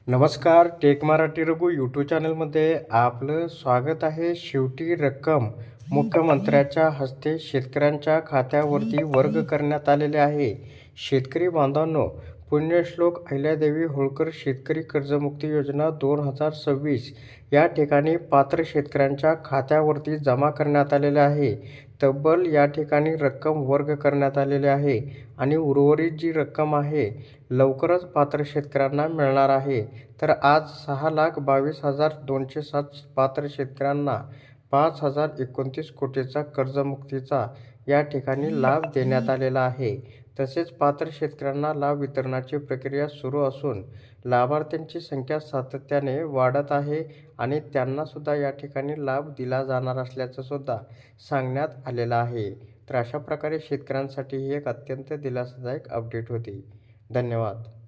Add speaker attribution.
Speaker 1: नमस्कार. Take Marathi Raghu YouTube चॅनलमध्ये आपलं स्वागत आहे. शेवटी रक्कम मुख्यमंत्र्याच्या हस्ते शेतकऱ्यांच्या खात्यावरती वर्ग करण्यात आलेले आहे. शेतकरी बांधवांनो, पुण्यश्लोक अहिल्यादेवी होळकर शेतकरी कर्जमुक्ती योजना 2026 या ठिकाणी पात्र शेतकऱ्यांच्या खात्यावरती जमा करण्यात आलेले आहे. तब्बल या ठिकाणी रक्कम वर्ग करण्यात आलेली आहे आणि उर्वरित जी रक्कम आहे लवकरच पात्र शेतकऱ्यांना मिळणार आहे. तर आज 6,22,207 पात्र शेतकऱ्यांना 5,029 कोटीचा कर्जमुक्तीचा या ठिकाणी लाभ देण्यात आलेला आहे. तसेच पात्र शेतकऱ्यांना लाभ वितरणाची प्रक्रिया सुरू असून लाभार्थ्यांची संख्या सातत्याने वाढत आहे आणि त्यांनासुद्धा या ठिकाणी लाभ दिला जाणार असल्याचं सुद्धा सांगण्यात आलेलं आहे. तर अशा प्रकारे शेतकऱ्यांसाठी ही एक अत्यंत दिलासादायक अपडेट होती. धन्यवाद.